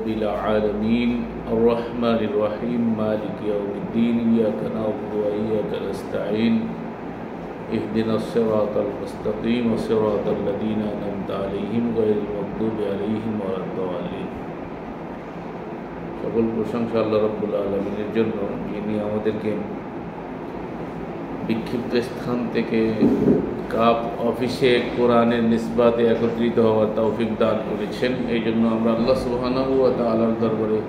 رب العالمين الرحمن الرحيم مالك يوم الدين إياك نعبد وإياك نستعين اهدنا الصراط المستقيم صراط الذين أنعمت عليهم غير المغضوب عليهم ولا الضالين। সকল প্রশংসা আল্লাহ রাব্বুল আলামিনের জন্য, যিনি আমাদেরকে বিক্ষিপ্ত স্থান থেকে কাপ অফিসে কোরআনের নিসবাতে একত্রিত হওয়ার তৌফিক দান করেছেন। এই জন্য আমরা আল্লাহ সুবহানাহু ওয়া তাআলার দরবারে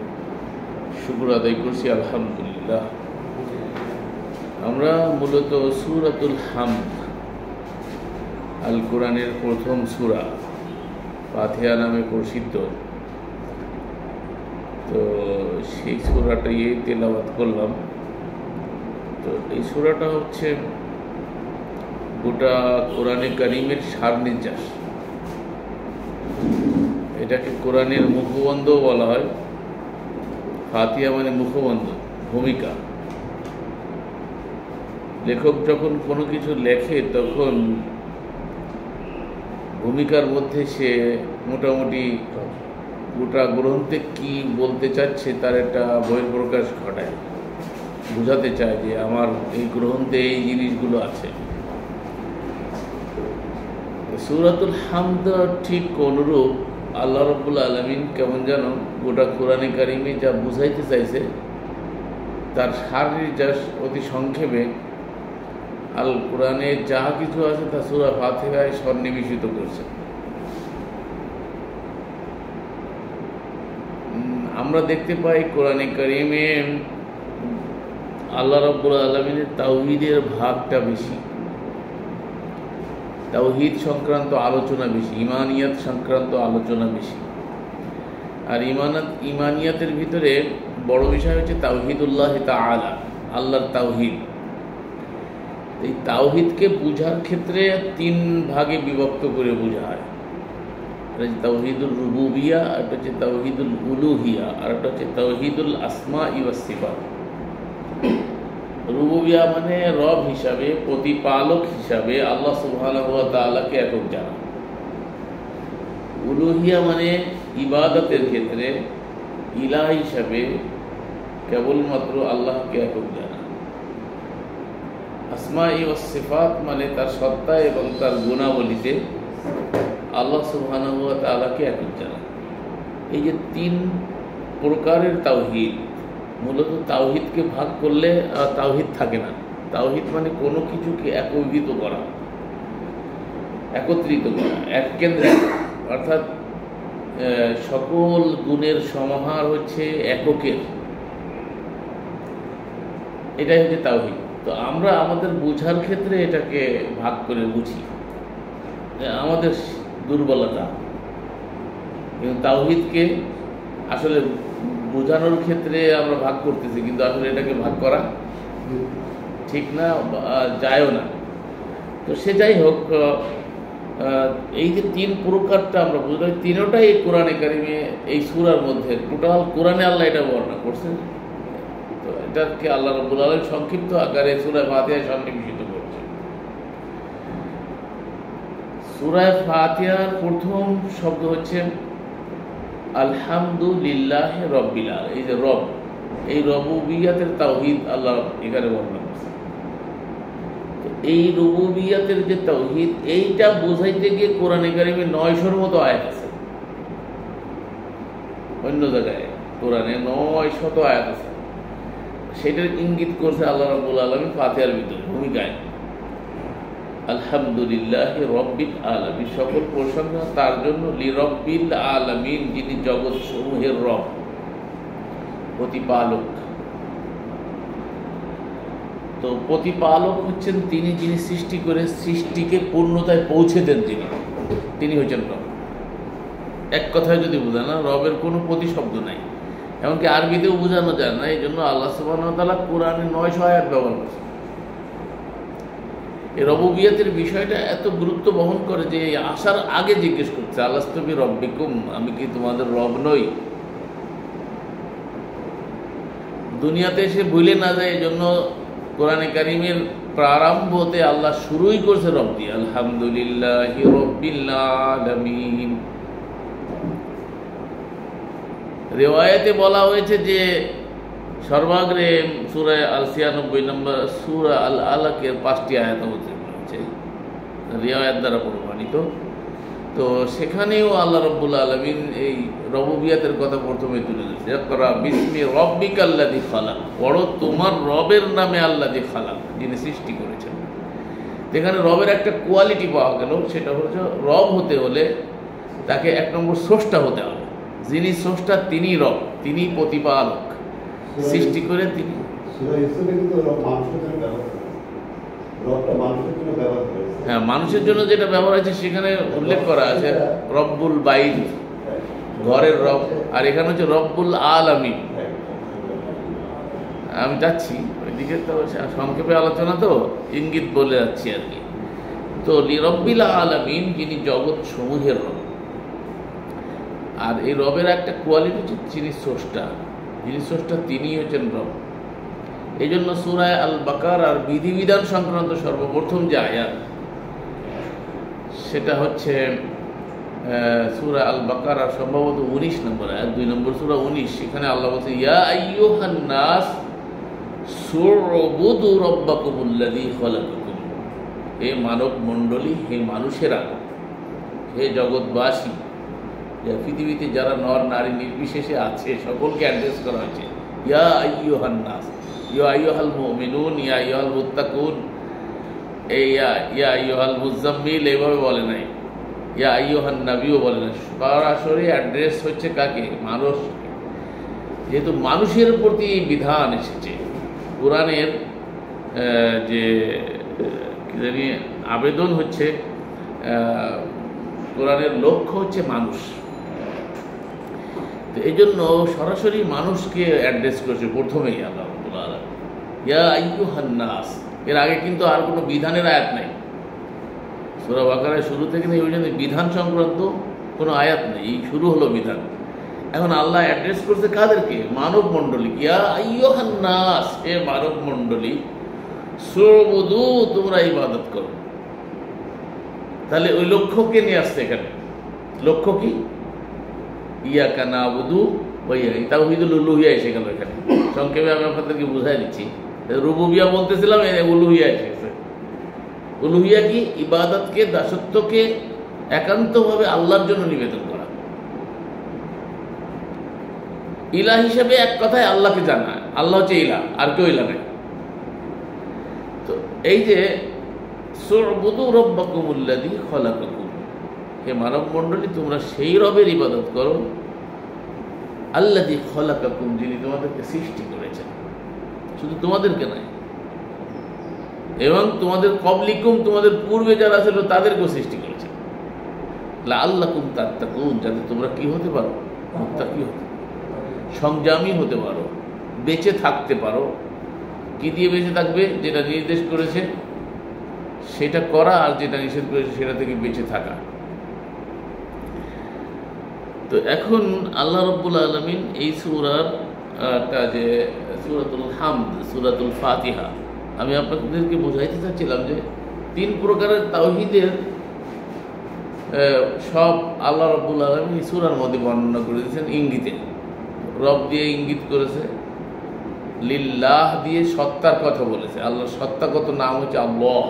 শুকর আদায় করছি, আলহামদুলিল্লাহ। আমরা মূলত সূরাতুল হামদ, আল কোরআনের প্রথম সূরা, ফাতিহা নামে প্রসিদ্ধ, তো সেই সূরাটাই তেলাওয়াত করলাম। তো এই সূরাটা হচ্ছে গোটা কোরআনে কারিমের সার নির্যাস। এটাকে কোরআনের মুখবন্ধও বলা হয়। ফাতিহা মানে মুখবন্ধ, ভূমিকা। লেখক যখন কোনো কিছু লেখে তখন ভূমিকার মধ্যে সে মোটামুটি গোটা গ্রন্থে কি বলতে চাচ্ছে তার একটা বহিঃপ্রকাশ ঘটায়, বোঝাতে চায় যে আমার এই গ্রন্থে এই জিনিসগুলো আছে। সূরাতুল হামদ ঠিক অনুরূপ আল্লাহ রাব্বুল আলামিন কেমন যেন গোটা কোরআনে কারিমে যা বুঝাইতে চাইছে তার সার নির্যাস অতি সংক্ষেপে আল কোরআনে যা কিছু আছে তা সূরা ফাতিহায় সন্নিবেশিত করছে। আমরা দেখতে পাই কোরআনে কারিমে আল্লাহ রাব্বুল আলামিনের তাওহীদের ভাগটা বেশি, তাওহীদ সংক্রান্ত আলোচনা বেশি, ইমানিয়াত সংক্রান্ত আলোচনা বেশি। আর ইমানিয়াতের ভিতরে বড় বিষয় হচ্ছে তাওহীদুল্লাহ তাআলা, আল্লাহর তাওহীদ। এই তাওহীদকে বোঝার ক্ষেত্রে তিন ভাগে বিভক্ত করে বোঝা হয়। তাওহীদুল রুবুবিয়া, একটা হচ্ছে তাওহীদুল উলুহিয়া, আর একটা হচ্ছে তাওহীদুল আসমা ওয়াস সিফাত। রুবুবিয়া মানে রব হিসাবে, প্রতিপালক হিসাবে আল্লাহ সুবহানাহু ওয়া তাআলাকে একক জানা। উলুহিয়া মানে ইবাদতের ক্ষেত্রে ইলাহ হিসাবে কেবলমাত্র আল্লাহকে একক জানা। আসমা ওয়াস সিফাত মানে তার সত্তা এবং তার গুণাবলীতে আল্লাহ সুবহানাহু ওয়া তাআলাকে একক জানা। এই যে তিন প্রকারের তাওহীদ, মূলত তাওহীদকে ভাগ করলে তাওহীদ থাকে না। তাওহীদ মানে কোনো কিছুকে একীভূত করা, একত্রিত করা, এক কেন্দ্রে, অর্থাৎ সকল গুণের সমাহার হচ্ছে এককের, এটাই হচ্ছে তাওহীদ। তো আমরা আমাদের বোঝার ক্ষেত্রে এটাকে ভাগ করে বুঝি, আমাদের দুর্বলতা। কিন্তু তাওহীদকে আসলে বোঝানোর ক্ষেত্রে আমরা ভাগ করতেছি, কিন্তু আসলে এটাকে ভাগ করা ঠিক না, যায়ও না। তো সে যাই হোক, এই যে তিন প্রকারটা আমরা বুঝলাম, তিনটাই কোরআনে কারিমে এই সূরার মধ্যে, টোটাল কোরআনে আল্লাহ এটা বর্ণনা করছেন। তো এটাকে আল্লাহ রাব্বুল আলামিন সংক্ষিপ্ত আকারে সূরা ফাতিহায় সন্নিবেশিত করছে। সূরা ফাতিহার প্রথম শব্দ হচ্ছে আলহামদুলিল্লাহি রাব্বিল আলামিন। এই যে রব, এই রুবুবিয়াতের তাওহীদ আল্লাহ এখানে বর্ণনা করছেন। তো এই রুবুবিয়াতের যে তাওহীদ, এইটা বোঝাইতে গিয়ে কোরআনে কারিমে 900-র মতো আয়াত আছে। অন্য জায়গায় কোরআনে 900 আয়াত আছে। সেটার ইঙ্গিত করছে আল্লাহ রাব্বুল আলামিন ফাতিহার ভিতরে ভূমিকায়। আলহামদুলিল্লাহি রাব্বিল আলামিন, সকল প্রশংসা তার জন্য, লিরাব্বিল আলামিন, যিনি জগৎ সমূহের রব, প্রতিপালক। তো প্রতিপালক হচ্ছেন তিনি, যিনি সৃষ্টি করে সৃষ্টিকে পূর্ণতায় পৌঁছে দেন, তিনি হচ্ছেন রব। এক কথায় যদি বোঝায় না, রবের কোনো প্রতিশব্দ নাই, এমনকি আরবিতেও বোঝানো যায় না। এই জন্য আল্লাহ সুবহানাহু ওয়া তাআলা কোরআনে 900 আয়াত ব্যবহার করছে। এই রবুবিয়াতের বিষয়টা এত গুরুত্ব বহন করে যে আসার আগে জিজ্ঞেস করছে, আলাস্তু বিরব্বিকুম, আমি কি তোমাদের রব নই? দুনিয়াতে এসে ভুলে না যায়, এই জন্য কোরআনে কারিমের প্রারম্ভতে আল্লাহ শুরুই করছে রব দিয়ে, আলহামদুলিল্লাহি রাব্বিল আলামিন। রেওয়ায়েতে বলা হয়েছে যে সর্বাগ্রে সূরা আল ৯৬ নম্বর সূরা আল আলাকের ৫টি আয়াত অবতীর্ণ হয়েছে, রিওয়ায়াত দ্বারা প্রমাণিত। তো সেখানেও আল্লাহ রাব্বুল আলামিন এই রবুবিয়াতের কথা প্রথমে তুলে ধরেছে, ইকরা বিসমি রাব্বিকাল্লাযী খালাক, পড়ো তোমার রবের নামে আল্লাযী খালাক, যিনি সৃষ্টি করেছেন। এখানে রবের একটা কোয়ালিটি পাওয়া গেল, সেটা হচ্ছে রব হতে হলে তাকে এক নম্বর স্রষ্টা হতে হবে। যিনি স্রষ্টা তিনি রব, তিনি প্রতিপালক, সৃষ্টি করে তিনি। হ্যাঁ, মানুষের জন্য যেটা ব্যবহার আছে সেখানে উল্লেখ করা আছে রব্বুল বাইত, ঘরের রব, আর এখানে হচ্ছে রব্বুল আলামিন। আমি যাচ্ছি ওইদিকে, তো সংক্ষেপে আলোচনা তো ইঙ্গিত বলে যাচ্ছি আর কি। তো রব্বিল আলামিন, যিনি জগৎ সমূহের রব। আর এই রবের একটা কোয়ালিটি হচ্ছে যিনি স্রষ্টা, যিনি স্রষ্টা তিনি হচ্ছেন রব। এই জন্য সূরা আল বাকারার বিধিবিধান সংক্রান্ত সর্বপ্রথম যে আয়াত, সেটা হচ্ছে সূরা আল বাকারার সম্ভবত 19 নম্বর আয়াত, 2 নম্বর সূরা 19। সেখানে আল্লাহ বলছে, ইয়া আইয়ুহান নাস সু'বুদু রাব্বাকুমুল্লাযী খালাকাকুম, হে মানব মণ্ডলী, হে মানুষেরা, হে জগৎবাসী, পৃথিবীতে যারা নর নারী নির্বিশেষে আছে সকলকে অ্যাড্রেস করা হয়েছে। ইয়া আইয়ুহান নাস, ইয়া আইয়ুহাল মুমিনুন, ইয়া আইয়ুহাল মুত্তাকুন, এই ইয়া আইয়ুহাল মুজাম্মিল এভাবে বলে নাই, ইয়া আইয়ুহান নবীও বলে না। সরাসরি অ্যাড্রেস হচ্ছে কাকে? মানুষ। যেহেতু মানুষের প্রতি বিধান এসেছে, কোরআনের যে কি জানি আবেদন হচ্ছে, কোরআনের লক্ষ্য হচ্ছে মানুষ। তো এই জন্য সরাসরি মানুষকে অ্যাড্রেস করেছে প্রথমেই আল্লাহ রাব্বুল আলামিন, ইয়া আইয়ুহান নাস। এর আগে কিন্তু আর কোনো বিধানের আয়াত নাই, সূরা বাকারার শুরু থেকে এই পর্যন্ত বিধান সংক্রান্ত কোনো আয়াত নেই, এই শুরু হলো বিধান। এখন আল্লাহ অ্যাড্রেস করছে কাদেরকে? মানব মণ্ডলী। ইয়া আইয়ুহান নাস, হে মানব মণ্ডলী, সু'বুদু, তোমরা ইবাদত করো। তাহলে ওই লক্ষ্যকে নিয়ে আসছে এখানে। লক্ষ্য কি? ইয়াকা না'বুদু ওয়া ইয়া, তাওহীদুল উলুহিয়া এসে গেল এখানে। সংক্ষেপে আমি আপনাদেরকে বুঝাই দিচ্ছি। রুবুবিয়া বলতেছিলাম, উলুহিয়া এসেছে। উলুহিয়া কি? ইবাদতকে, দাসত্বকে একান্তভাবে আল্লাহর জন্য নিবেদন করা। ইলাহ হিসেবে এক কথায় আল্লাহকে জানা, আল্লাহ হচ্ছে ইলাহ, আর কেউ ইলাহ নেই। তো এই যে সু'বুদু রাব্বাকুমুল্লাযী খালাকাকুম, হে মানব মণ্ডলী, তোমরা সেই রবের ইবাদত করো, আল্লাযী খালাকাকুম, যিনি তোমাদেরকে সৃষ্টি করেছেন। শুধু তোমাদেরকে নয়, এবং তোমাদের কবলিকুম, তোমাদের পূর্বে যারা ছিল তাদেরকেও সৃষ্টি করেছেন। লাআল্লাকুম তাত্তাকুন, যাতে তোমরা কি হতে পারো? মুত্তাকি হতে, সংযমী হতে পারো, বেঁচে থাকতে পারো। কি দিয়ে বেঁচে থাকবে? যেটা নির্দেশ করেছে সেটা করা, আর যেটা নিষেধ করেছে সেটা থেকে বেঁচে থাকা। তো এখন আল্লাহ রাব্বুল আলামিন এই সূরার যে সূরাতুল হামদ, সূরাতুল ফাতিহা, আমি আপনাদেরকে বোঝাইতে চাচ্ছিলাম যে 3 প্রকারের তাওহীদের সব আল্লাহ রাব্বুল আলামিন এই সূরার মধ্যে বর্ণনা করে দিয়েছেন ইঙ্গিতে। রব দিয়ে ইঙ্গিত করেছে, লিল্লাহ দিয়ে সত্তার কথা বলেছে। আল্লাহর সত্তাগত নাম হচ্ছে আল্লাহ।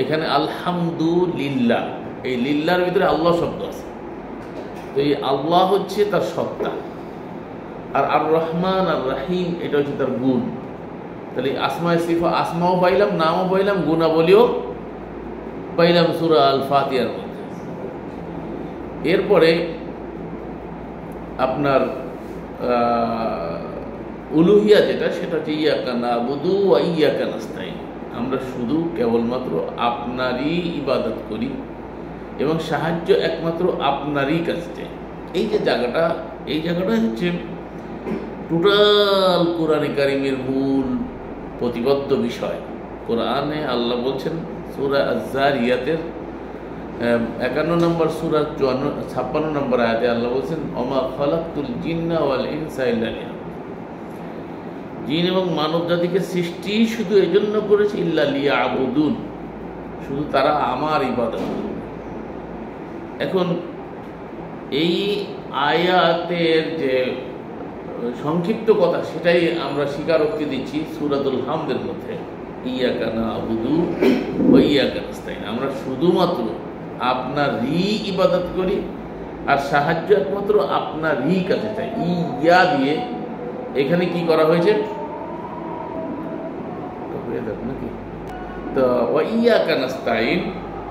এখানে আলহামদুলিল্লাহ, এই লিল্লাহর ভিতরে আল্লাহ শব্দ আছে। তো এই আল্লাহ হচ্ছে তার সত্তা, আর আর রহমান আর রাহিম এটা হচ্ছে তার গুণ। তাহলে আসমায়ে সিফা, আসমাও পাইলাম, নামও পাইলাম, গুণাবলীও পাইলাম সূরা আল ফাতিহার মধ্যে। এরপরে আপনার উলুহিয়া যেটা, সেটা হচ্ছে ইয়াকা না'বুদু ওয়া ইয়াকা নাস্তাইন, আমরা শুধু কেবলমাত্র আপনারই ইবাদত করি এবং সাহায্য একমাত্র আপনারই কাছে চাই। এই যে জায়গাটা, এই জায়গাটা হচ্ছে টোটাল কোরআনে কারিমের মূল প্রতিবদ্ধ বিষয়। কোরআনে আল্লাহ বলছেন সূরা আয-যারিয়াতের 51 নম্বর সূরা 56 নম্বর আয়াতে আল্লাহ বলছেন, ওমা খালাকতুল জিন্না ওয়াল ইনসা ইল্লা লিয়াবুদুন, জিন এবং মানব জাতিকে সৃষ্টি শুধু এই জন্য করেছে, ইল্লা লিয়াবুদুন, শুধু তারা আমার ইবাদত করবে। এখন এই আয়াতের যে সংক্ষিপ্ত কথা সেটাই আমরা স্বীকারোক্তি দিচ্ছি সূরাতুল হামদের মধ্যে, ইয়াকা না'বুদু ওয়া ইয়াকা নাস্তাইন, আমরা শুধুমাত্র আপনারই ইবাদত করি আর সাহায্য একমাত্র আপনারই কাছে চাই। ইয়া দিয়ে এখানে কি করা হয়েছে, নাকি তো ওয়া ইয়াকা নাস্তাইন,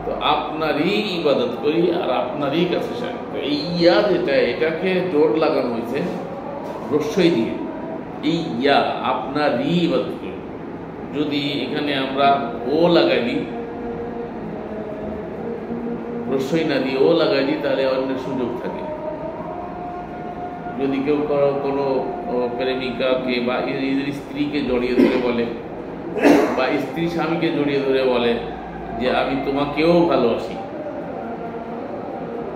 তো আপনারই ইবাদত করি আর আপনারই কাছে চাই। তো এই ইয়া যেটা, এটাকে জোর লাগানো হয়েছে রস্যই দিয়ে, এই ইয়া আপনারই ইবাদত করি। যদি এখানে আমরা ও লাগাই দিই, রস্যই না দিয়ে ও লাগাই দিই, তাহলে অন্যের সুযোগ থাকে। যদি কেউ কোনো প্রেমিকাকে বা স্ত্রীকে জড়িয়ে ধরে বলে, বা স্ত্রী স্বামীকে জড়িয়ে ধরে বলে যে আমি তোমাকেও ভালোবাসি,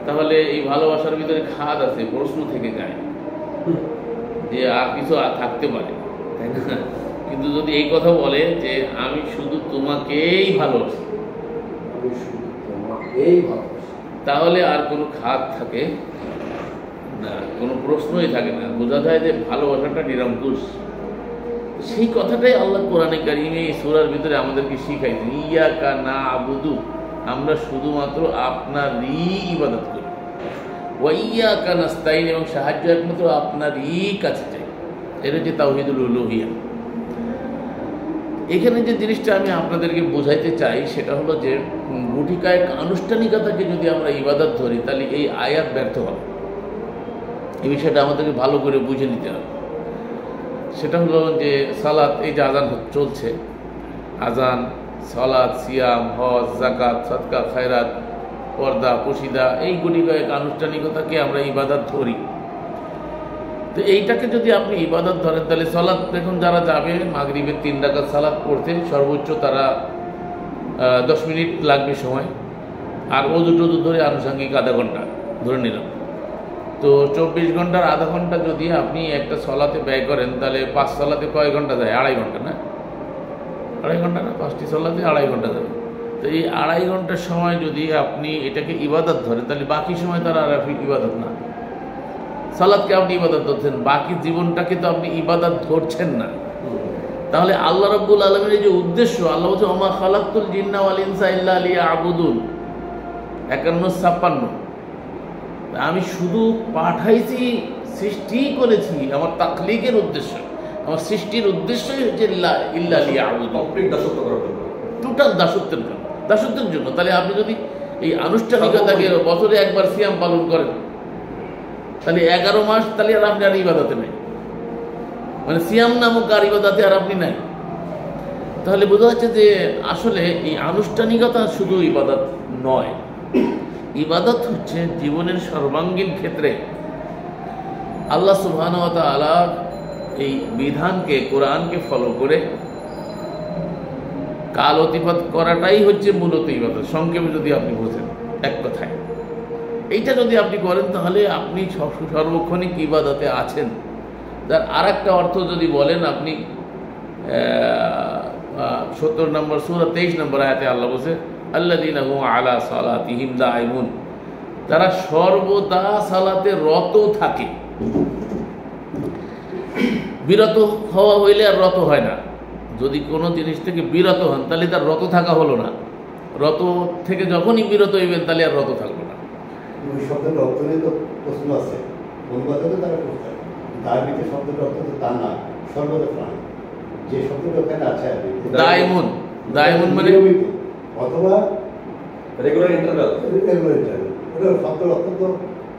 তাহলে এই ভালোবাসার ভিতরে খাদ আছে, প্রশ্ন থেকে যায় যে আর কিছু থাকতে পারে, তাই না? কিন্তু যদি এই কথা বলে যে আমি শুধু তোমাকেই ভালোবাসি, তাহলে আর কোনো খাদ থাকে না, কোনো প্রশ্নই থাকে না, বোঝা যায় যে ভালোবাসাটা নিরঙ্কুশ। সেই কথাটাই আল্লাহ কোরআনে কারিমে এই সূরার ভিতরে আমাদেরকে শিখাইছেন, ইয়াকা না'বুদু, আমরা শুধুমাত্র আপনারই ইবাদত করি, ওয়া ইয়াকা নাস্তাইন, এবং সাহায্য একমাত্র আপনারই কাছে চাই। এটা হচ্ছে তাওহীদুল উলুহিয়া। এখানে যে জিনিসটা আমি আপনাদেরকে বোঝাইতে চাই সেটা হলো যে গুটিকায়ক আনুষ্ঠানিকতাকে যদি আমরা ইবাদত ধরি তাহলে এই আয়াত ব্যর্থ হবে। এই বিষয়টা আমাদেরকে ভালো করে বুঝে নিতে হবে। সেটা হলো যে সালাত, এই যে আজান চলছে, আজান, সালাত, সিয়াম, হজ, যাকাত, সাদকা, খায়রাত, পর্দা, পশিদা, এই গুটিকায়ক আনুষ্ঠানিকতাকে আমরা ইবাদত ধরি। তো এইটাকে যদি আপনি ইবাদত ধরেন তাহলে সালাত, দেখুন যারা যাবে মাগরিবের 3 রাকাত সালাত পড়তে, সর্বোচ্চ তারা 10 মিনিট লাগবে সময়, আর অজু টজু ধরে আনুষঙ্গিক আধা ঘন্টা ধরে নিলাম। তো 24 ঘন্টার আধা ঘন্টা যদি আপনি একটা সলাতে ব্যয় করেন তাহলে 5 সলাতে কয় ঘন্টা যায়? 2.5 ঘন্টা, না 2.5 ঘন্টা না, 5টি সলাতে 2.5 ঘন্টা যাবে। তো এই 2.5 ঘন্টার সময় যদি আপনি এটাকে ইবাদত ধরেন তাহলে বাকি সময় তারা আর ইবাদত না। সালাতকে আপনি ইবাদত ধরছেন, বাকি জীবনটাকে তো আপনি ইবাদত ধরছেন না। তাহলে আল্লাহ রাব্বুল আলামিনের এই যে উদ্দেশ্য, আল্লাহ বলছে ওমা খালাকতুল জিন্না ওয়াল ইনসা ইল্লা লিয়াবুদুন, 51-56, আমি শুধু পাঠাইছি, সৃষ্টি করেছি, আমার তাখলিকের উদ্দেশ্য, আমার সৃষ্টির উদ্দেশ্যই হচ্ছে ইল্লা লিয়াবুদুন, টোটাল দাসত্বের জন্য। তাহলে আপনি যদি এই আনুষ্ঠানিকতাকে বছরে একবার সিয়াম পালন করেন তাহলে 11 মাস, তাহলে আর আপনি আর ইবাদতে নাই, মানে সিয়াম নামক আর ইবাদতে আর আপনি নাই। তাহলে বোঝা যাচ্ছে যে আসলে এই আনুষ্ঠানিকতা শুধু ইবাদত নয়, ইবাদত হচ্ছে জীবনের সর্বাঙ্গীন ক্ষেত্রে আল্লাহ সুবহানাহু ওয়া তাআলা এই বিধানকে, কোরআনকে ফলো করে কাল অতিপাত করাটাই হচ্ছে মূলত ইবাদত। সংক্ষেপে যদি আপনি বোঝেন এক কথায়, এইটা যদি আপনি করেন তাহলে আপনি সর্বক্ষণিক ইবাদতে আছেন। তার আর একটা অর্থ যদি বলেন আপনি, 70 নম্বর সূরা 23 নম্বর আয়াতে আল্লাহ বলছে আল্লাযীনা হুম আলা সালাতিহিম দাঈমুন, তারা সর্বদা সালাতে রত থাকে। বিরত হওয়া হইলে আর রত হয় না। যদি কোনো জিনিস থেকে বিরত হন তাহলে তার রত থাকা হলো না, রত থেকে যখনই বিরত হইবেন তাহলে আর রত থাকলো না। ওই শব্দটা অর্থ নিয়ে তো প্রশ্ন আছে, অনুবাদে তো তারা করতে পারে, দায়বিতে শব্দটা অর্থ তো তা না, সর্বদা প্রাণ, যে শব্দটা ওখানে আছে আর কি, দায়মুন, দায়মুন মানে অথবা রেগুলার ইন্টারভ্যাল, ওটা শব্দের অর্থ তো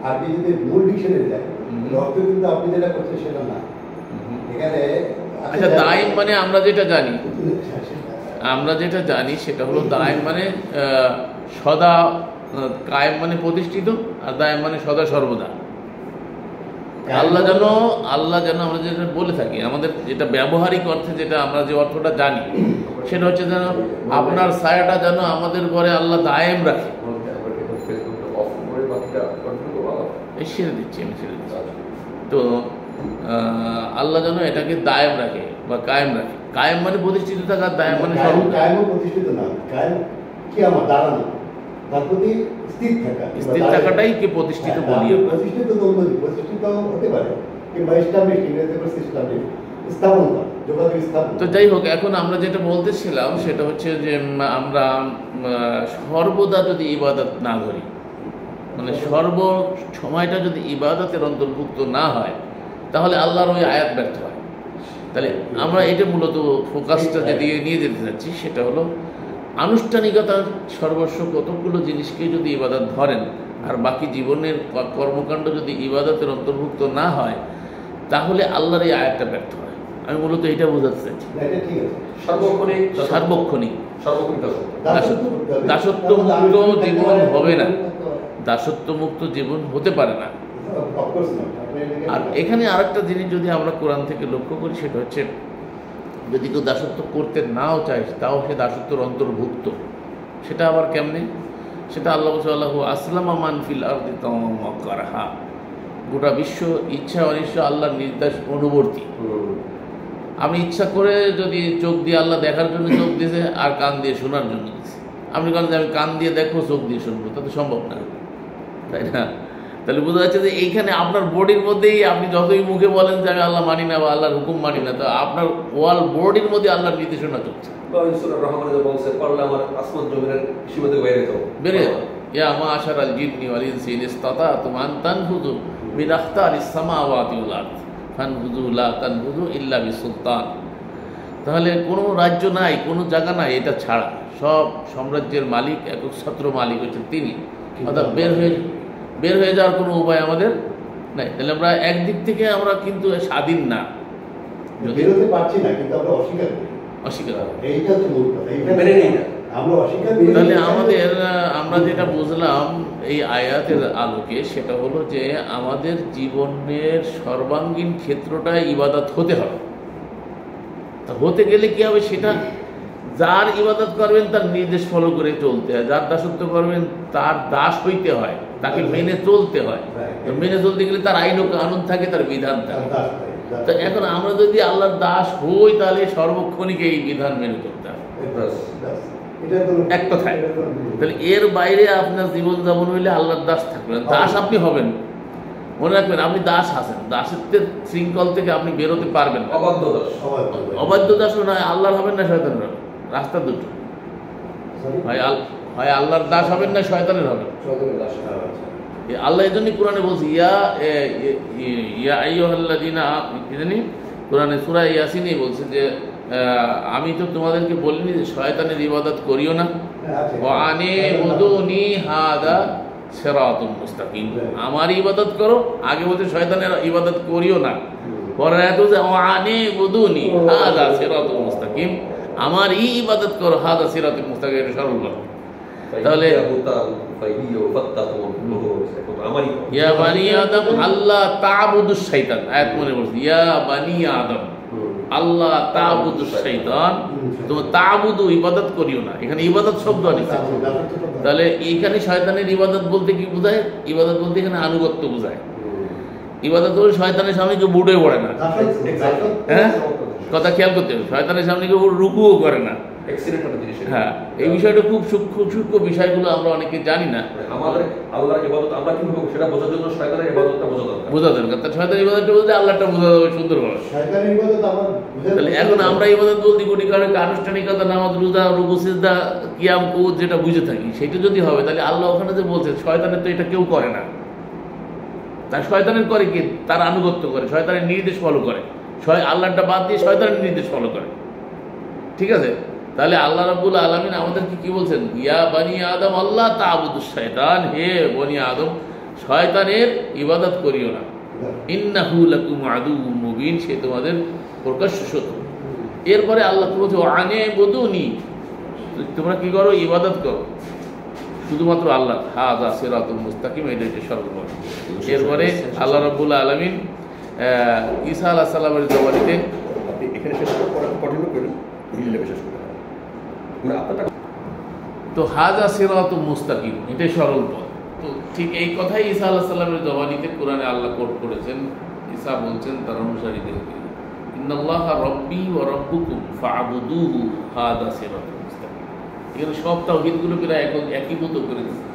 আপনি যদি মূল ডিকশনারি যায় অর্থ কিন্তু আপনি যেটা করছেন সেটা না এখানে। আচ্ছা, দায়ম মানে আমরা যেটা জানি সেটা হলো দায়ম মানে সদা, কায়েম মানে প্রতিষ্ঠিত, আর দায়ম মানে সদা সর্বদা। আল্লাহ যেন আমরা যেটা বলে থাকি, আমাদের যেটা ব্যবহারিক অর্থে যেটা আমরা যে অর্থটা জানি সেটা হচ্ছে যেন আপনার ছায়াটা যেন আমাদের ঘরে আল্লাহ দায়েম রাখে। ছেড়ে দিচ্ছি আমি, ছেড়ে দিচ্ছি। তো আল্লাহ যেন এটাকে দায়েম রাখে বা কায়েম রাখে। কায়েম মানে প্রতিষ্ঠিত থাকা, দায়েম মানে কায়েম প্রতিষ্ঠিত না, কায়েম কি আমার দাঁড়ানো, তার প্রতি স্থির থাকা, স্থির থাকাটাই কি প্রতিষ্ঠিত বলি আমরা। প্রতিষ্ঠিত দ্বন্দ্ব, প্রতিষ্ঠিত হতে পারে কিংবা স্টাবলিশ, ইংরেজিতে বলছে স্টাবলিশ, স্থাপন করা, যোগাযোগ স্থাপন। তো যাই হোক, এখন আমরা যেটা বলতেছিলাম সেটা হচ্ছে যে আমরা সর্বদা যদি ইবাদত না ধরি, মানে সর্ব সময়টা যদি ইবাদতের অন্তর্ভুক্ত না হয়, তাহলে আল্লাহর ওই আয়াত ব্যর্থ হয়। তাহলে আমরা এটা মূলত ফোকাসটা যেদিকে নিয়ে যেতে চাচ্ছি সেটা হলো আনুষ্ঠানিকতার সর্বস্ব কতগুলো জিনিসকে যদি ইবাদত ধরেন আর বাকি জীবনের কর্মকাণ্ড যদি ইবাদতের অন্তর্ভুক্ত না হয়, তাহলে আল্লাহর এই আয়াতটা ব্যর্থ হয়। আমি মূলত এটা বোঝাতে চাচ্ছি। ঠিক আছে, সার্বক্ষণিক সার্বক্ষণিক দাসত্ব মুক্ত জীবন হবে না, দাসত্ব মুক্ত জীবন হতে পারে না। আর এখানে আরেকটা জিনিস যদি আমরা কোরআন থেকে লক্ষ্য করি, সেটা হচ্ছে যদি কেউ দাসত্ব করতে নাও চায় তাও সে দাসত্বের অন্তর্ভুক্ত। সেটা আবার কেমনে? সেটা আল্লাহ আল্লাহু আসলামা মান ফিল আরদি তাওয়াক্কারহা, গোটা বিশ্ব ইচ্ছা অনিচ্ছা আল্লাহর নির্দেশ অনুবর্তী। আমি ইচ্ছা করে যদি চোখ দিয়ে আল্লাহ দেখার জন্য চোখ দিয়েছে আর কান দিয়ে শোনার জন্য দিয়েছে, আপনি বলেন যে আমি কান দিয়ে দেখবো চোখ দিয়ে শুনবো, তা তো সম্ভব না, তাই না? তাহলে বোঝা যাচ্ছে যে এইখানে আপনার বডির মধ্যেই আপনি যতই মুখে বলেন যে আমি আল্লাহ মানি না বা আল্লাহর হুকুম মানি না, তো আপনার ওয়াল বডির মধ্যে আল্লাহর নির্দেশনা চলছে। বেরিয়ে যাও, ইয়া মাশারাল জিন্নি ওয়াল ইনসি ইন ইসতাতাতুম আন তানফুযু মিন আখতারিস সামাওয়াতি ওয়াল আরদ ফানফুযু লা তানফুযু ইল্লা বিসুলতান। তাহলে কোনো রাজ্য নাই, কোনো জায়গা নাই এটা ছাড়া, সব সাম্রাজ্যের মালিক, একচ্ছত্র মালিক হচ্ছেন তিনি। অর্থাৎ বের হয়ে যাওয়ার কোনো উপায় আমাদের নাই। তাহলে আমরা একদিক থেকে আমরা কিন্তু স্বাধীন না, যদি বেরোতে পারছি না, কিন্তু আমরা অস্বীকার করি, অস্বীকার করি, এইটা হচ্ছে মূল কথা। এইটা মেনে নিই না আমরা, অস্বীকার। তাহলে আমরা যেটা বুঝলাম এই আয়াতের আলোকে, সেটা হলো যে আমাদের জীবনের সর্বাঙ্গীন ক্ষেত্রটা ইবাদত হতে হবে। তা হতে গেলে কি হবে? সেটা যার ইবাদত করবেন তার নির্দেশ ফলো করে চলতে হয়, যার দাসত্ব করবেন তার দাস হইতে হয়, তাকে মেনে চলতে হয়। মেনে চলতে গেলে তার আইন ও কানুন থাকে, তার বিধান থাকে। তো এখন আমরা যদি আল্লাহর দাস হই, তাহলে সর্বক্ষণিক এই বিধান মেনে চলতে হবে, এক কথায়। তাহলে এর বাইরে আপনার জীবনযাপন হইলে আল্লাহর দাস থাকবেন, দাস আপনি হবেন। মনে রাখবেন, আপনি দাস আছেন, দাসত্বের শৃঙ্খল থেকে আপনি বেরোতে পারবেন না। অবাধ্য দাস নয়, আল্লাহর হবেন না শয়তানের হবেন, রাস্তা দুটো। হয় আল্লাহর দাস হবেন না শয়তানের হবেন। আল্লাহ এই জন্যই কোরআনে বলছি, ইয়া আইয়ুহাল্লাযীনা, কি জানি কোরআনে সূরা ইয়াসিনেই বলছে যে আমি তো তোমাদেরকে বলিনি যে শয়তানের ইবাদত করিও না, ওয়া আনিবুদুনি হাদা সিরাতুল মুস্তাকিম, আমার ইবাদত করো। আগে বলছে শয়তানের ইবাদত করিও না, পরে যে ওয়া আনিবুদুনি হাদা সিরাতুল মুস্তাকিম, আমার ইবাদত করো, হাদা সিরাতুল মুস্তাকিম, এটা সরল কথা। তাহলে ইয়া বানি আদম আল্লাহ তা'বুদুশ শাইতান, আয়াত মনে পড়ছে, ইয়া বানি আদম আল্লাহ তা'বুদুশ শাইতান, তোমরা তা'বুদু ইবাদত করিও না। এখানে ইবাদত শব্দ আছে, তাহলে এইখানে শয়তানের ইবাদত বলতে কি বোঝায়? ইবাদত বলতে এখানে আনুগত্য বোঝায়। ইবাদত বলে শয়তানের সামনে কেউ বুড়ে পড়ে না, হ্যাঁ, কথা খেয়াল করতে হবে। শয়তানের সামনে কেউ রুকুও করে না। হ্যাঁ, এই বিষয়টা খুব সূক্ষ্ম বিষয়গুলো আমরা অনেকে জানি না। আমাদের আল্লাহর ইবাদত আমরা কিভাবে সেটা বোঝার জন্য শয়তানের ইবাদতটা বোঝা দরকার। তার শয়তানের ইবাদতটা বলতে আল্লাহটা বোঝা যাবে সুন্দরভাবে। শয়তানের ইবাদত আমরা, তাহলে এখন আমরা ইবাদত বলতে কোটি কারণে আনুষ্ঠানিকতা, নামাজ, রোজা, রুকু, সিজদা, কিয়াম, কুদ যেটা বুঝে থাকি, সেটা যদি হবে, তাহলে আল্লাহ ওখানে যে বলছে শয়তানের তো এটা কেউ করে না। তার শয়তানের করে কি? তার আনুগত্য করে, শয়তানের নির্দেশ ফলো করে, আল্লাহটা বাদ দিয়ে শয়তানের নির্দেশ ফলো করে। ঠিক আছে? তাহলে আল্লাহ রাব্বুল আলামিন আমাদেরকে কি বলছেন? ইয়া বানি আদম আল্লাহ তা'বুদুশ শাইতান, হে বনি আদম শয়তানের ইবাদত করিও না, ইন্নাহু লাকুম আদুউম মুবিন, সে তোমাদের প্রকাশ্য শত্রু। এরপরে আল্লাহ বলছে ওয়ানিবুদুনি, তোমরা কি করো? ইবাদত করো শুধুমাত্র আল্লাহ, হাযা সিরাতুল মুস্তাকিম, এটা হচ্ছে সর্বপর। এরপরে আল্লাহ রাব্বুল আলামিন ঈসা আলাইহিস সালামের জবানিতে, এখানে শেষ করে কন্টিনিউ করি, শেষ করে তো হাযা সিরাতুল মুস্তাকিম, এটাই সরল পথ। তো ঠিক এই কথাই ঈসা আলাইহিস সালামের জবানিতে কোরআনে আল্লাহ কোট করেছেন। ঈসা বলছেন তার অনুসারীদেরকে, ইন্নাল্লাহা রাব্বি ওয়া রাব্বুকুম ফা'বুদুহু হাযা সিরাতুল মুস্তাকিম, এখানে সব তাওহীদগুলো প্রায় একীভূত করে দিচ্ছে।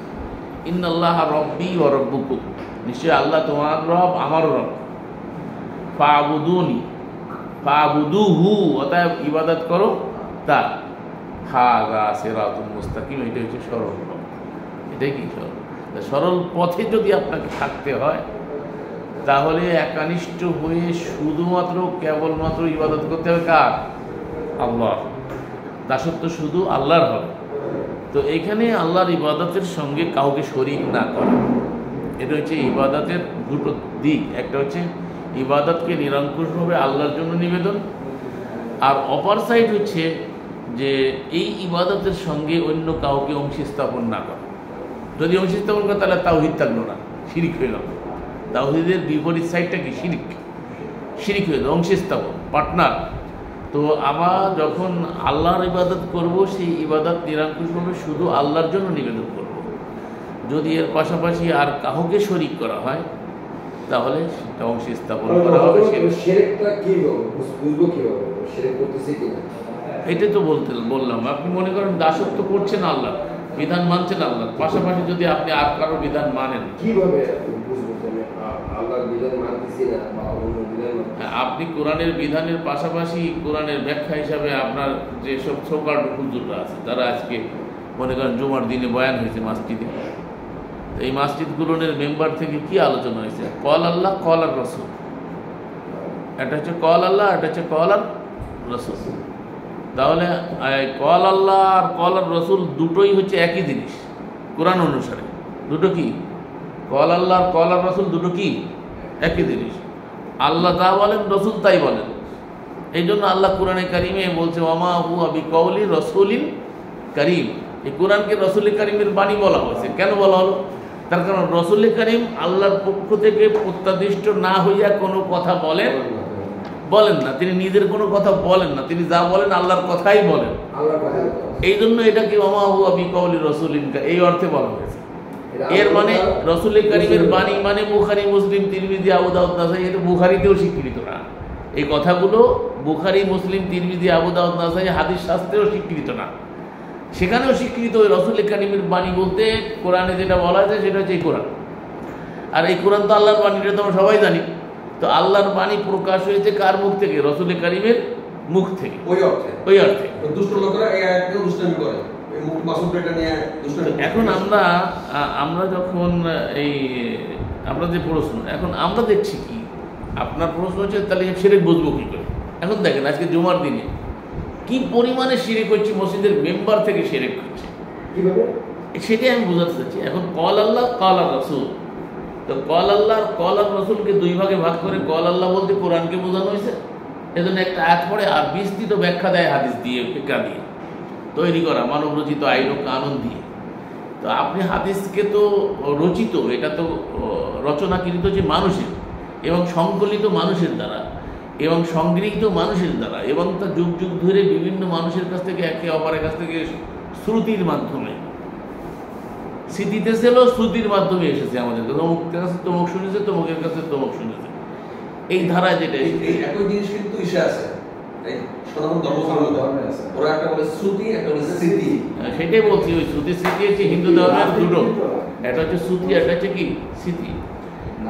ইন্নাল্লাহা রব্বি ওয়া রব্বুকুম, নিশ্চয় আল্লাহ তোমার রব আমারও রব। ফাবুদুনি ফাবুদুহু, অতএব ইবাদত করো তার। হাযা সিরাতুল মুস্তাকিম, এটা হচ্ছে সরল পথ। এটাই কি সরল? সরল পথে যদি আপনাকে থাকতে হয় তাহলে একানিষ্ঠ হয়ে শুধুমাত্র কেবলমাত্র ইবাদত করতে হবে কার? আল্লাহ। দাসত্ব শুধু আল্লাহর হবে। তো এখানে আল্লাহর ইবাদতের সঙ্গে কাউকে শরীক না করা, এটা হচ্ছে ইবাদতের দুটো দিক। একটা হচ্ছে ইবাদতকে নিরঙ্কুশভাবে আল্লাহর জন্য নিবেদন, আর অপার সাইড হচ্ছে যে এই ইবাদতের সঙ্গে অন্য কাউকে অংশী স্থাপন না করা। যদি অংশী স্থাপন করে তাহলে তাওহীদ থাকলো না, শিরিক হয়ে গেল। তাওহীদের বিপরীত সাইডটা কি? শিরিক। শিরিক হয়ে গেল, অংশী স্থাপন, পার্টনার। তো আমরা যখন আল্লাহর ইবাদত করব, সেই ইবাদত নিরঙ্কুশভাবে শুধু আল্লাহর জন্য নিবেদন করব। যদি এর পাশাপাশি আর কাউকে শরীক করা হয় তাহলে সেটা অংশী স্থাপন করা হবে। শিরকটা কি বুঝবো কিভাবে শিরক করতেছে কিনা? এটাই তো বললাম। আপনি মনে করেন দাসত্ব করছেন আল্লাহ, বিধান মানছেন আল্লাহ, পাশাপাশি যদি আপনি আর কারো বিধান মানেন, কিভাবে বুঝবো যে আল্লাহর বিধান মানতেছি না বা অন্য বিধান মানতেছি? আপনি কোরআনের বিধানের পাশাপাশি কোরআনের ব্যাখ্যা হিসাবে আপনার যেসব সোকাল হুজুররা আছে, তারা আজকে মনে করেন জুমার দিনে বয়ান হয়েছে মসজিদে, এই মসজিদগুলোর মেম্বার থেকে কি আলোচনা হয়েছে? কল আল্লাহ, কল আর রসুল। এটা হচ্ছে কল আল্লাহ, এটা হচ্ছে কল আর রসুল। তাহলে কল আল্লাহ আর কল আর রসুল দুটোই হচ্ছে একই জিনিস কোরআন অনুসারে। দুটো কি? কল আল্লাহ আর কল আর রসুল দুটো কি? একই জিনিস। আল্লাহ তা বলেন, রসুল তাই বলেন। এই জন্য আল্লাহ কোরআনে কারিমে বলছে ওয়ামা হুয়া বিকাউলি রসুলিন কারিম। এই কোরআনকে রসুল কারিমের বাণী বলা হয়েছে। কেন বলা হলো? তার কারণ রসুল করিম আল্লাহর পক্ষ থেকে প্রত্যাদিষ্ট না হইয়া কোনো কথা বলেন না, তিনি নিজের কোনো কথা বলেন না, তিনি যা বলেন আল্লাহর কথাই বলেন। এই জন্য এটাকে ওমা হুয়া বিকাউলি রাসূলিন এই অর্থে বলা হয়েছে। এর মানে রসুল করিমের বাণী মানে বুখারী, মুসলিম, তিরমিজি, আবু দাউদ, নাসাই। এটা বুখারীতেও স্বীকৃত না। এই কথাগুলো বুখারী, মুসলিম, তিরমিজি, আবু দাউদ, নাসাই হাদিস শাস্ত্রেও স্বীকৃত না। সেখানেও স্বীকৃত ওই রসুল কারিমের বাণী বলতে কোরআনে যেটা বলা আছে সেটা হচ্ছে এই কোরআন। আর এই কোরআন তো আল্লাহর বাণী, এটা তো আমরা সবাই জানি। তো আল্লাহর বাণী প্রকাশ হয়েছে কার মুখ থেকে? রসুল কারিমের মুখ থেকে। ওই অর্থে দুষ্ট লোকেরা এই আয়াতকে দুষ্টামি করে, এই মুখ মাসুদ এটা নিয়ে দুষ্টামি। এখন আমরা যখন আমরা যে প্রশ্ন এখন আমরা দেখছি কি, আপনার প্রশ্ন হচ্ছে তাহলে শিরক বুঝবো কি করে? এখন দেখেন আজকে জুমার দিনে কি পরিমাণে শিরক হচ্ছে, মসজিদের মেম্বার থেকে শিরক হচ্ছে, সেটাই আমি বোঝাতে চাচ্ছি। এখন কল আল্লাহ, কল আর রসুল। তো কল আল্লাহ আর কল আর রসুলকে দুই ভাগে ভাগ করে কল আল্লাহ বলতে কোরআনকে বোঝানো হয়েছে। এজন্য একটা আয়াত পড়ে আর বিস্তৃত ব্যাখ্যা দেয় হাদিস দিয়ে, ফিকহ দিয়ে তৈরি করা, মানব রচিত আইন ও কানুন দিয়ে। তো আপনি হাদিসকে তো রচিত, এটা তো রচনাকৃত যে মানুষের এবং সংকলিত মানুষের দ্বারা এবং সংগৃহীত মানুষের দ্বারা এবং তা যুগ যুগ ধরে বিভিন্ন মানুষের কাছ থেকে একে অপরের কাছ থেকে শ্রুতির মাধ্যমে স্মৃতিতে ছিল, শ্রুতির মাধ্যমে এসেছে আমাদের তমুকের কাছে তমুক শুনেছে, তমুকের কাছে তমুক শুনেছে। এই ধারায় যেটা একই জিনিস কিন্তু ইসে আছে, সনাতন ধর্মে আছে। ওরা একটা বলে শ্রুতি, একটা বলে স্মৃতি। সেটাই বলছি, ওই শ্রুতি স্মৃতি হচ্ছে হিন্দু ধর্মের দুটো, একটা হচ্ছে শ্রুতি, একটা হচ্ছে কি স্মৃতি।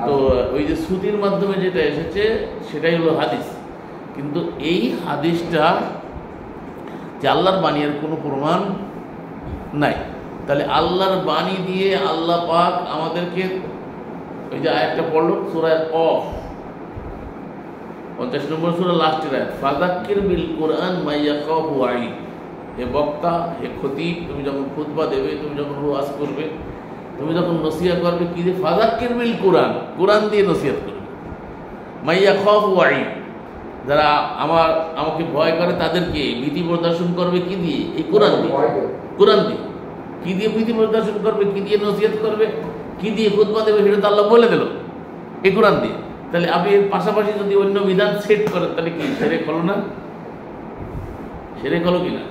তো ওই যে শ্রুতির মাধ্যমে যেটা এসেছে সেটাই হলো হাদিস। কিন্তু এই হাদিসটা যে আল্লাহর বাণীর কোনো প্রমাণ নাই। তাহলে আল্লাহর বাণী দিয়ে আল্লাহ পাক আমাদেরকে ওই যে আয়াতটা পড়লো সূরা কফ 50 নম্বর সূরা লাস্টের আয়াত, ফাযাক্কির বিল কুরআন মা ইয়াখাফু ওয়াঈদ। হে বক্তা, হে খতিব, তুমি যখন খুতবা দেবে, তুমি যখন ওয়াজ করবে, তুমি যখন নসিহত করবে, কি দিয়ে? ফাযাক্কির বিল কুরআন, কোরআন দিয়ে নসিহত করবে। মা ইয়াখাফু ওয়াঈদ, যারা আমাকে ভয় করে তাদেরকে ভীতি প্রদর্শন করবে কি দিয়ে? এই কোরআন দিয়ে। কোরআন দিয়ে কি দিয়ে ভীতি প্রদর্শন করবে, কি দিয়ে নসিহত করবে, কি দিয়ে খুতবা দেবে, সেটা তো আল্লাহ বলে দিল এই কোরআন দিয়ে। তাহলে আপনি এর পাশাপাশি যদি অন্য বিধান সেট করেন তাহলে কি শিরক হলো না? শিরক হলো কিনা?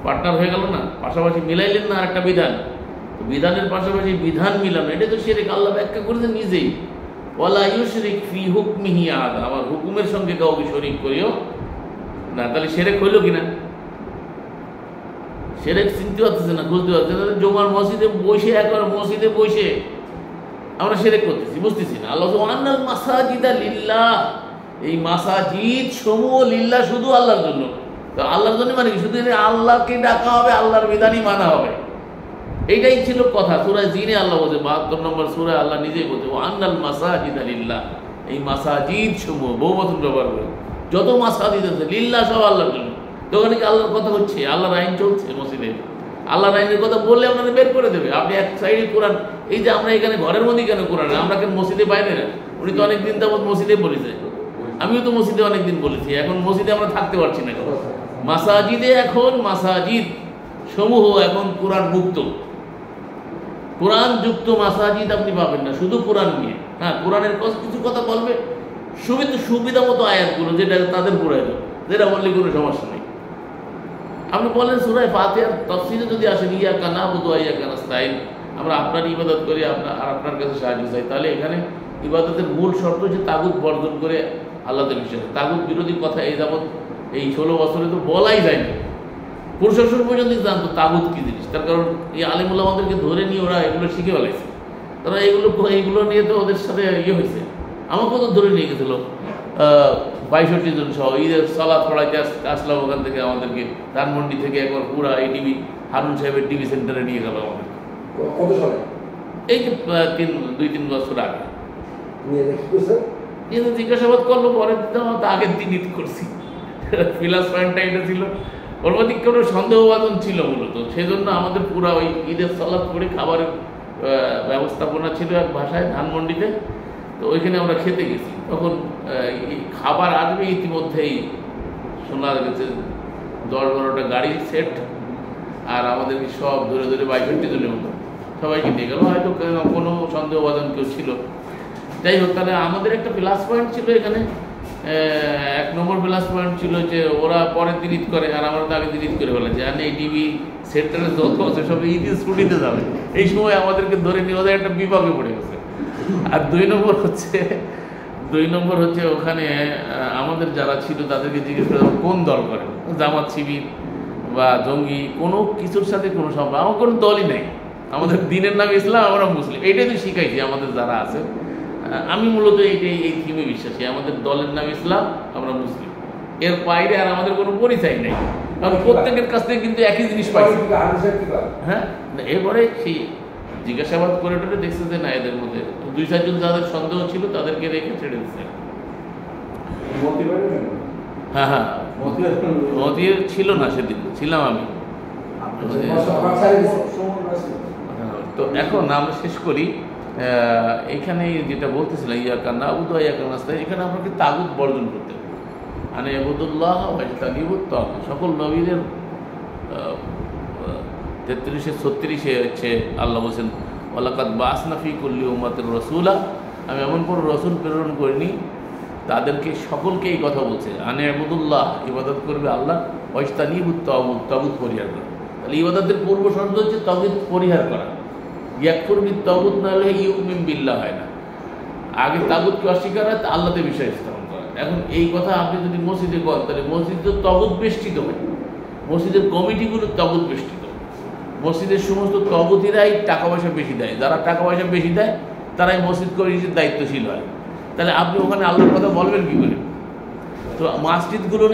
পার্টনার হয়ে গেল না? পাশাপাশি মিলাইলেন না আরেকটা বিধান, বিধানের পাশাপাশি বিধান মিলানো, এটা তো শিরক। আল্লাহ ব্যাখ্যা করেছেন নিজেই, ওয়ালা ইউশরিক ফি হুকমিহি আহাদা, আমার হুকুমের সঙ্গে কাউকে শরীক করিও না। তাহলে শিরক হইল কিনা? সেরেক চিনতে পারতেছে না, বুঝতে পারছে না। জুমার মসজিদে বসে, একবার মসজিদে বসে আমরা সেরেক করতেছি, বুঝতেছি না। আল্লাহ আন্নাল মাসাজিদা লিল্লাহ, এই মাসাজিদ সমূহ লিল্লাহ, শুধু আল্লাহর জন্য। তো আল্লাহর জন্য মানে কি? শুধু আল্লাহকে ডাকা হবে, আল্লাহর বিধানই মানা হবে, এইটাই ছিল কথা। সূরা জিনে আল্লাহ বলছে, 72 নম্বর সূরায় আল্লাহ নিজেই বলছে আন্নাল মাসাজিদা লিল্লাহ, এই মাসাজিদ সমূহ বহুবচন ব্যবহার করে, যত মাসাজিদ আছে লিল্লাহ সব আল্লাহর জন্য। তো ওখানে কি আল্লাহর কথা হচ্ছে? আল্লাহর আইন চলছে মসজিদে, আল্লাহর আইনের কথা বললে আপনারা বের করে দেবে। আপনি এক সাইডে কোরআন, এই যে আমরা এখানে ঘরের মধ্যে কেন কোরআন, আমরা কেন মসজিদে বাইরে না? উনি তো অনেকদিন যাবত মসজিদে বলেছে, আমিও তো মসজিদে অনেকদিন বলেছি। এখন মসজিদে আমরা থাকতে পারছি না, মাসাজিদে এখন মাসাজিদ সমূহ এখন কোরআন মুক্ত, কোরআন যুক্ত মাসাজিদ আপনি পাবেন না, শুধু কোরআন নিয়ে। হ্যাঁ, কোরআনের কিছু কথা বলবে, সুবিধা মতো আয়াতগুলো, যেটা তাদের প্রয়োজন, যেটা বললে কোনো সমস্যা নেই। আপনি বলেন সূরা ফাতিহার তাফসীরে যদি আসেন ইয়াকা না'বুদু ওয়া ইয়াকা নাস্তাঈন, আমরা আপনার ইবাদত করি, আপনার কাছে সাহায্য চাই, তাহলে এখানে ইবাদতের মূল শর্ত হচ্ছে তাগুত বর্জন করে আল্লাহর বিশ্বাস। তাগুত বিরোধী কথা এই যাবৎ এই 16 বছরে তো বলাই যায়নি। প্রশাসন পর্যন্ত জানতো তাগুত কি জিনিস, তার কারণ এই আলেম ওলামাদেরকে ধরে নিয়ে ওরা এগুলো শিখে ফেলাইছে। তারা এইগুলো নিয়ে তো ওদের সাথে ইয়ে হয়েছে। আমাকেও তো ধরে নিয়ে গেছিলো 62 জন সহ, ঈদের সালাত পড়াইতে আসলাম ওখান থেকে, আমাদেরকে ধানমন্ডি থেকে একবার পুরা এই টিভি হারুন সাহেবের টিভি সেন্টারে নিয়ে গেল আমাদের। কত সালে? এই যে 2-3 বছর আগে নিয়ে জিজ্ঞাসাবাদ করলো, পরে আগের দিন ঈদ করছি। প্লাস পয়েন্টটা এটা ছিল, ওর মধ্যে কোনো সন্দেহবাদন ছিল মূলত, সেই জন্য আমাদের পুরা ওই ঈদের সালাত পড়ে খাবারের ব্যবস্থাপনা ছিল এক ভাষায় ধানমন্ডিতে। তো ওইখানে আমরা খেতে গেছি, তখন খাবার আসবে ইতিমধ্যেই শোনা গেছে 10-12টা গাড়ি সেট, আর আমাদেরকে সব ধরে ধরে 62 জনের মতো সবাইকে নিয়ে গেল। হয়তো কোনো সন্দেহবাদন কেউ ছিল। যাই হোক, তাহলে আমাদের একটা প্লাস পয়েন্ট ছিল এখানে। 1 নম্বর প্লাস পয়েন্ট ছিল যে ওরা পরের দিন ঈদ করে, আর আমরা তো আগের দিন ঈদ করে ফেলেছি। আর এই টিভি সেন্টারে যত আছে সব ঈদের ছুটিতে যাবে, এই সময় আমাদেরকে ধরে নিয়ে ওদের একটা বিপাকে পড়ে গেছে। আর 2 নম্বর হচ্ছে ওখানে আমাদের যারা ছিল তাদেরকে জিজ্ঞেস করে কোন দল করে, জামাত শিবির বা জঙ্গি, কোনো কিছুর সাথে কোনো সম্পর্ক, আমার কোনো দলই নেই, আমাদের দিনের নাম ইসলাম, আমরা মুসলিম, এইটাই তো শিখাইছি আমাদের যারা আছে। আমি মূলত এই থিমে বিশ্বাসী, আমাদের দলের নাম ইসলাম, আমরা মুসলিম, এর বাইরে আর আমাদের কোনো পরিচয় নেই। কারণ প্রত্যেকের কাছ থেকে কিন্তু একই জিনিস পাইছি। হ্যাঁ, এরপরে সেই জিজ্ঞাসাবাদ করে টোরে দেখছে যে না, এদের মধ্যে 2-4 জন যাদের সন্দেহ ছিল তাদেরকে রেখে ছেড়ে দিচ্ছে। হ্যাঁ, মতির ছিল না, সেদিন ছিলাম আমি। তো এখন আমরা শেষ করি। এখানে যেটা বলতেছিলাম ইয়াকা না'বুদু ওয়া ইয়াকা নাস্তাঈন, এখানে আপনাকে তাগুত বর্জন করতে হবে। মানে ইবুদুল্লাহ ওয়া ইজতানিবুত তাগুত। সকল নবীদের 33-36 হচ্ছে আল্লাহ বলছেন ওয়ালাকাদ বা'আসনা ফী কুল্লি উম্মাতির রাসূলা, আমি এমন কোনো রসুল প্রেরণ করিনি তাদেরকে সকলকে এই কথা বলছে আনে ইবুদুল্লাহ, ইবাদত করবে আল্লাহ, ওয়া ইজতানিবুত তাগুত, তাগুত পরিহার করে। তাহলে ইবাদতের পূর্ব শর্ত হচ্ছে তাগুত পরিহার করা। ইয়াকফুর বিত তাগুত না হলে ইউমিন বিল্লাহ হয় না। আগে তাগুতকে অস্বীকার হয়, আল্লাহতে বিশ্বাস স্থাপন করা। এখন এই কথা আপনি যদি মসজিদে করেন, তাহলে মসজিদ তো তাগুত বেষ্টিত হয়, মসজিদের কমিটিগুলো তাগুত বেষ্টিত। মসজিদের সমস্ত তাগুতিরাই টাকা পয়সা বেশি দেয়, যারা টাকা পয়সা বেশি দেয় তারাই মসজিদ কমিটির দায়িত্বশীল হয়। তাহলে আপনি ওখানে আল্লাহর কথা বলবেন কী করে? তো মাসাজিদগুলো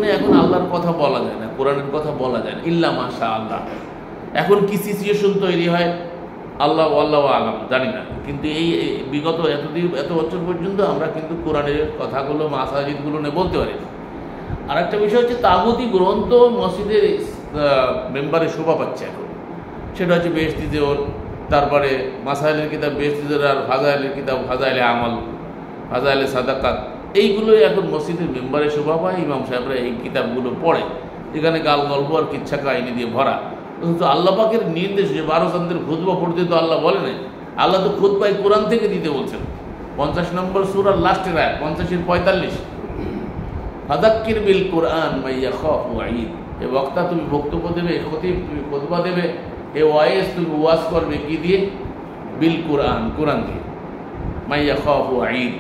নিয়ে এখন আল্লাহর কথা বলা যায় না, কোরআনের কথা বলা যায় না, ইল্লা মাশা আল্লাহ। এখন কি সিচুয়েশন তৈরি হয় আল্লাহ আলাম, জানি না। কিন্তু এই বিগত এত বছর পর্যন্ত আমরা কিন্তু কোরআনের কথাগুলো মাসাজিদগুলো নিয়ে বলতে পারি। আর একটা বিষয় হচ্ছে তাগুতি গ্রন্থ মসজিদের মেম্বারে শোভা পাচ্ছে এখন, সেটা হচ্ছে বেহেশতি জেওর, তারপরে মাসাইলের কিতাব বেহেশতি জেওর, আর ফাজাইলের কিতাব ফাজাইলে আমল, ফাজাইলে সাদাকাত, এইগুলোই এখন মসজিদের মেম্বারে শোভা পায়। ইমাম সাহেবরা এই কিতাবগুলো পড়ে, এখানে গাল গল্প আর কিচ্ছা কাহিনী দিয়ে ভরা। কিন্তু আল্লাহ পাকের নির্দেশ যে 12 চাঁদের খুতবা পড়তে তো আল্লাহ বলে নাই, আল্লাহ তো খুতবাই কোরআন থেকে দিতে বলছেন। 50 নম্বর সূরার লাস্টের আয়াত 50-45, ফাযাক্কির বিল কুরআন মান ইয়াখাফু ওয়াঈদ। এ বক্তা তুমি বক্তব্য দেবে, খতিব তুমি খুতবা দেবে, এ ওয়াইজ তুমি ওয়াজ করবে কি দিয়ে? বিল কুরআন, কোরআন দিয়ে। মান ইয়াখাফু ওয়াঈদ,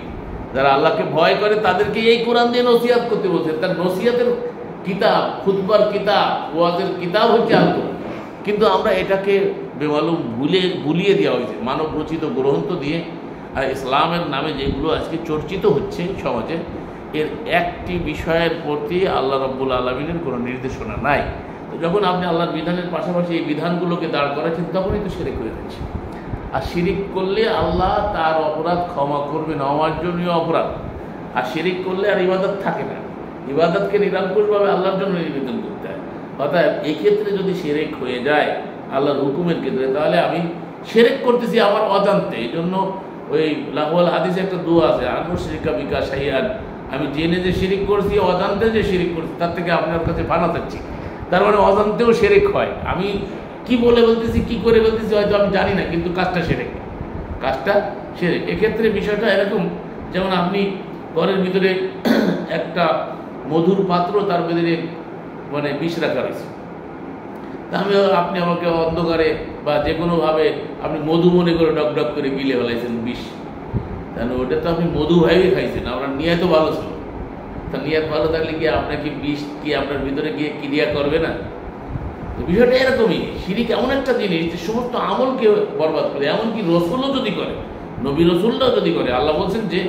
যারা আল্লাহকে ভয় করে তাদেরকে এই কোরআন দিয়ে নসিহত করতে বলছে। তার নসিহতের কিতাব, খুতবার কিতাব, ওয়াজের কিতাব হচ্ছে আল কোরআন। কিন্তু আমরা এটাকে বেমালুম ভুলিয়ে দেওয়া হয়েছে মানব রচিত গ্রন্থ দিয়ে। আর ইসলামের নামে যেগুলো আজকে চর্চিত হচ্ছে সমাজে, এর একটি বিষয়ের প্রতি আল্লাহ রাব্বুল আলামিনের কোনো নির্দেশনা নাই। তো যখন আপনি আল্লাহর বিধানের পাশাপাশি এই বিধানগুলোকে দাঁড় করাচ্ছেন, তখনই তো শিরক হয়ে যাচ্ছে। আর শিরিক করলে আল্লাহ তার অপরাধ ক্ষমা করবেন, অমার্জনীয় অপরাধ। আর শিরিক করলে আর ইবাদত থাকে না, ইবাদতকে নিরঙ্কুশভাবে আল্লাহর জন্য নিবেদন করতে হয়। অর্থাৎ এই ক্ষেত্রে যদি শিরক হয়ে যায় আল্লাহর হুকুমের ক্ষেত্রে, তাহলে আমি শিরক করতেছি আমার অজান্তে। এই জন্য ওই লাহওয়াল হাদিসে একটা দোয়া আছে, আনুশরিকা বিকা শাইআন, আমি জেনে যে শিরিক করছি, অজান্তে যে শিরিক করছি, তার থেকে আপনার কাছে পানা চাচ্ছি। তার মানে অজান্তেও শিরক হয়। আমি কি বলে বলতেছি, কি করে বলতেছি হয়তো আমি জানি না, কিন্তু কাজটা শিরক, কাজটা শিরক। এক্ষেত্রে বিষয়টা এরকম, যেমন আপনি ঘরের ভিতরে একটা মধুর পাত্র, তার ভিতরে মানে বিষ রাখা রয়েছে, তা আপনি আমাকে অন্ধকারে বা যে কোনোভাবে আপনি মধু মনে করে ডক ডক করে গিলে ফেলাইছেন বিষ, তাহলে ওটা তো আপনি মধু ভাইবে খাইছেন, আপনার নিয়ত ভালো ছিল। তা নিয়ত ভালো থাকলে কি আপনাকে বিষ কি আপনার ভিতরে গিয়ে ক্রিয়া করবে না? বিষয়টা এরকমই। শিরিক এমন একটা জিনিস যে সমস্ত আমলকে বরবাদ করে, এমনকি রসুলও যদি করে, নবী রসুলরাও যদি করে, আল্লাহ বলছেন যে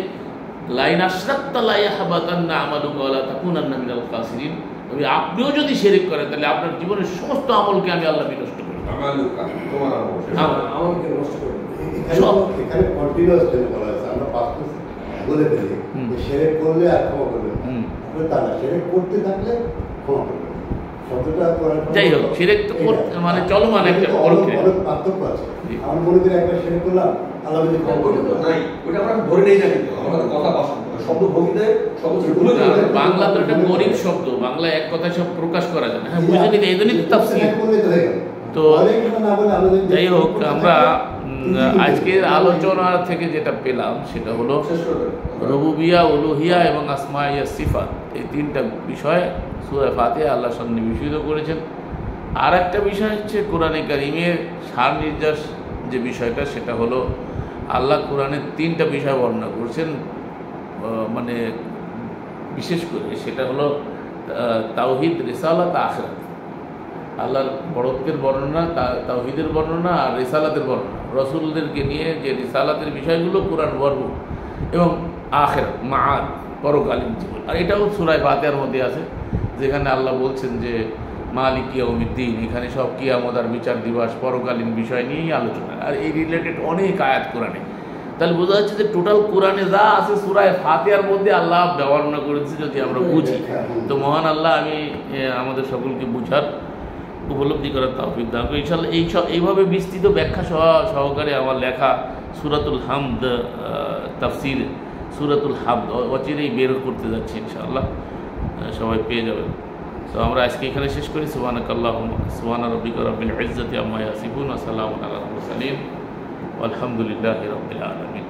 লাইন আশরাকতা লা ইয়াহবাতান্না আমালুকা ওয়া লা তাকুনান্না মিনাল খাসিরিন। তবে আপনিও যদি শিরিক করেন, তাহলে আপনার জীবনের সমস্ত আমলকে আমি আল্লাহ বিনষ্ট করি। আমালুকা, তোমার আমাকে নষ্ট করে এখানে কন্টিনিউয়াস টেনে বলা হয়েছে, আমরা পাস বলে ফেলি যে শিরক করলে আর ক্ষমা করবে না। তা না, শিরক করতে থাকলে ক্ষমা করবে। যাই হোক, শিরক তো মানে চলমান একটা পার্থক্য আছে। আমার মনে করি একবার শিরক করলাম, আল্লাহ যদি ক্ষমা করবে নাই, ওটা আমরা ধরে নেই না, কিন্তু আমাদের কথা শব্দ ভঙ্গিতে সবকিছু ভুলে যাবে। বাংলা তো একটা গরিব শব্দ, বাংলা এক কথায় সব প্রকাশ করা যায় না। হ্যাঁ, বুঝে নিতে এই জন্যই তাফসীর। তো যাই হোক, আমরা আজকের আলোচনা থেকে যেটা পেলাম সেটা হলো রুবুবিয়া, উলুহিয়া এবং আসমাইয়া সিফাত, এই তিনটা বিষয় সূরা ফাতিহা আল্লাহ সন্নিবেশিত করেছেন। আর একটা বিষয় হচ্ছে কোরআনে কারিমের সার নির্যাস যে বিষয়টা, সেটা হলো আল্লাহ কোরআনের তিনটা বিষয় বর্ণনা করছেন, মানে বিশেষ করে সেটা হলো তাওহীদ, রিসালাত, আখিরাত। আল্লাহর বড়ত্বের বর্ণনা, তাওহীদের বর্ণনা আর রিসালাতের বর্ণনা, রসুলদেরকে নিয়ে যে রিসালাতের বিষয়গুলো কোরআন বর্ণনা, এবং আখিরাত, মাআদ, পরকালীন জীবন। আর এটাও সূরা ফাতিহার মধ্যে আছে, যেখানে আল্লাহ বলছেন যে মালিক ইয়াউমিদ্দিন, এখানে সব কিয়ামত আর বিচার দিবস, পরকালীন বিষয় নিয়েই আলোচনা। আর এই রিলেটেড অনেক আয়াত কোরআনে। তাহলে বোঝা যাচ্ছে যে টোটাল কোরআনে যা আছে সূরা ফাতিহার মধ্যে আল্লাহ বর্ণনা করেছে, যদি আমরা বুঝি। তো মহান আল্লাহ আমি আমাদের সকলকে বুঝার, উপলব্ধি করার তৌফিক দান করি ইনশাআল্লাহ। এইভাবে বিস্তৃত ব্যাখ্যা সহকারে আমার লেখা সূরাতুল হামদ তাফসীর, সূরাতুল হামদ অচিরেই বের করতে যাচ্ছি ইনশাআল্লাহ, সবাই পেয়ে যাবেন। তো আমরা আজকে এখানে শেষ করি। সুবহানা রাব্বিকা রাব্বিল ইজ্জাতি আম্মা ইয়াসিফুন ওয়া সালামুন আলাল মুরসালিন ওয়ালহামদুলিল্লাহি রাব্বিল আলামিন।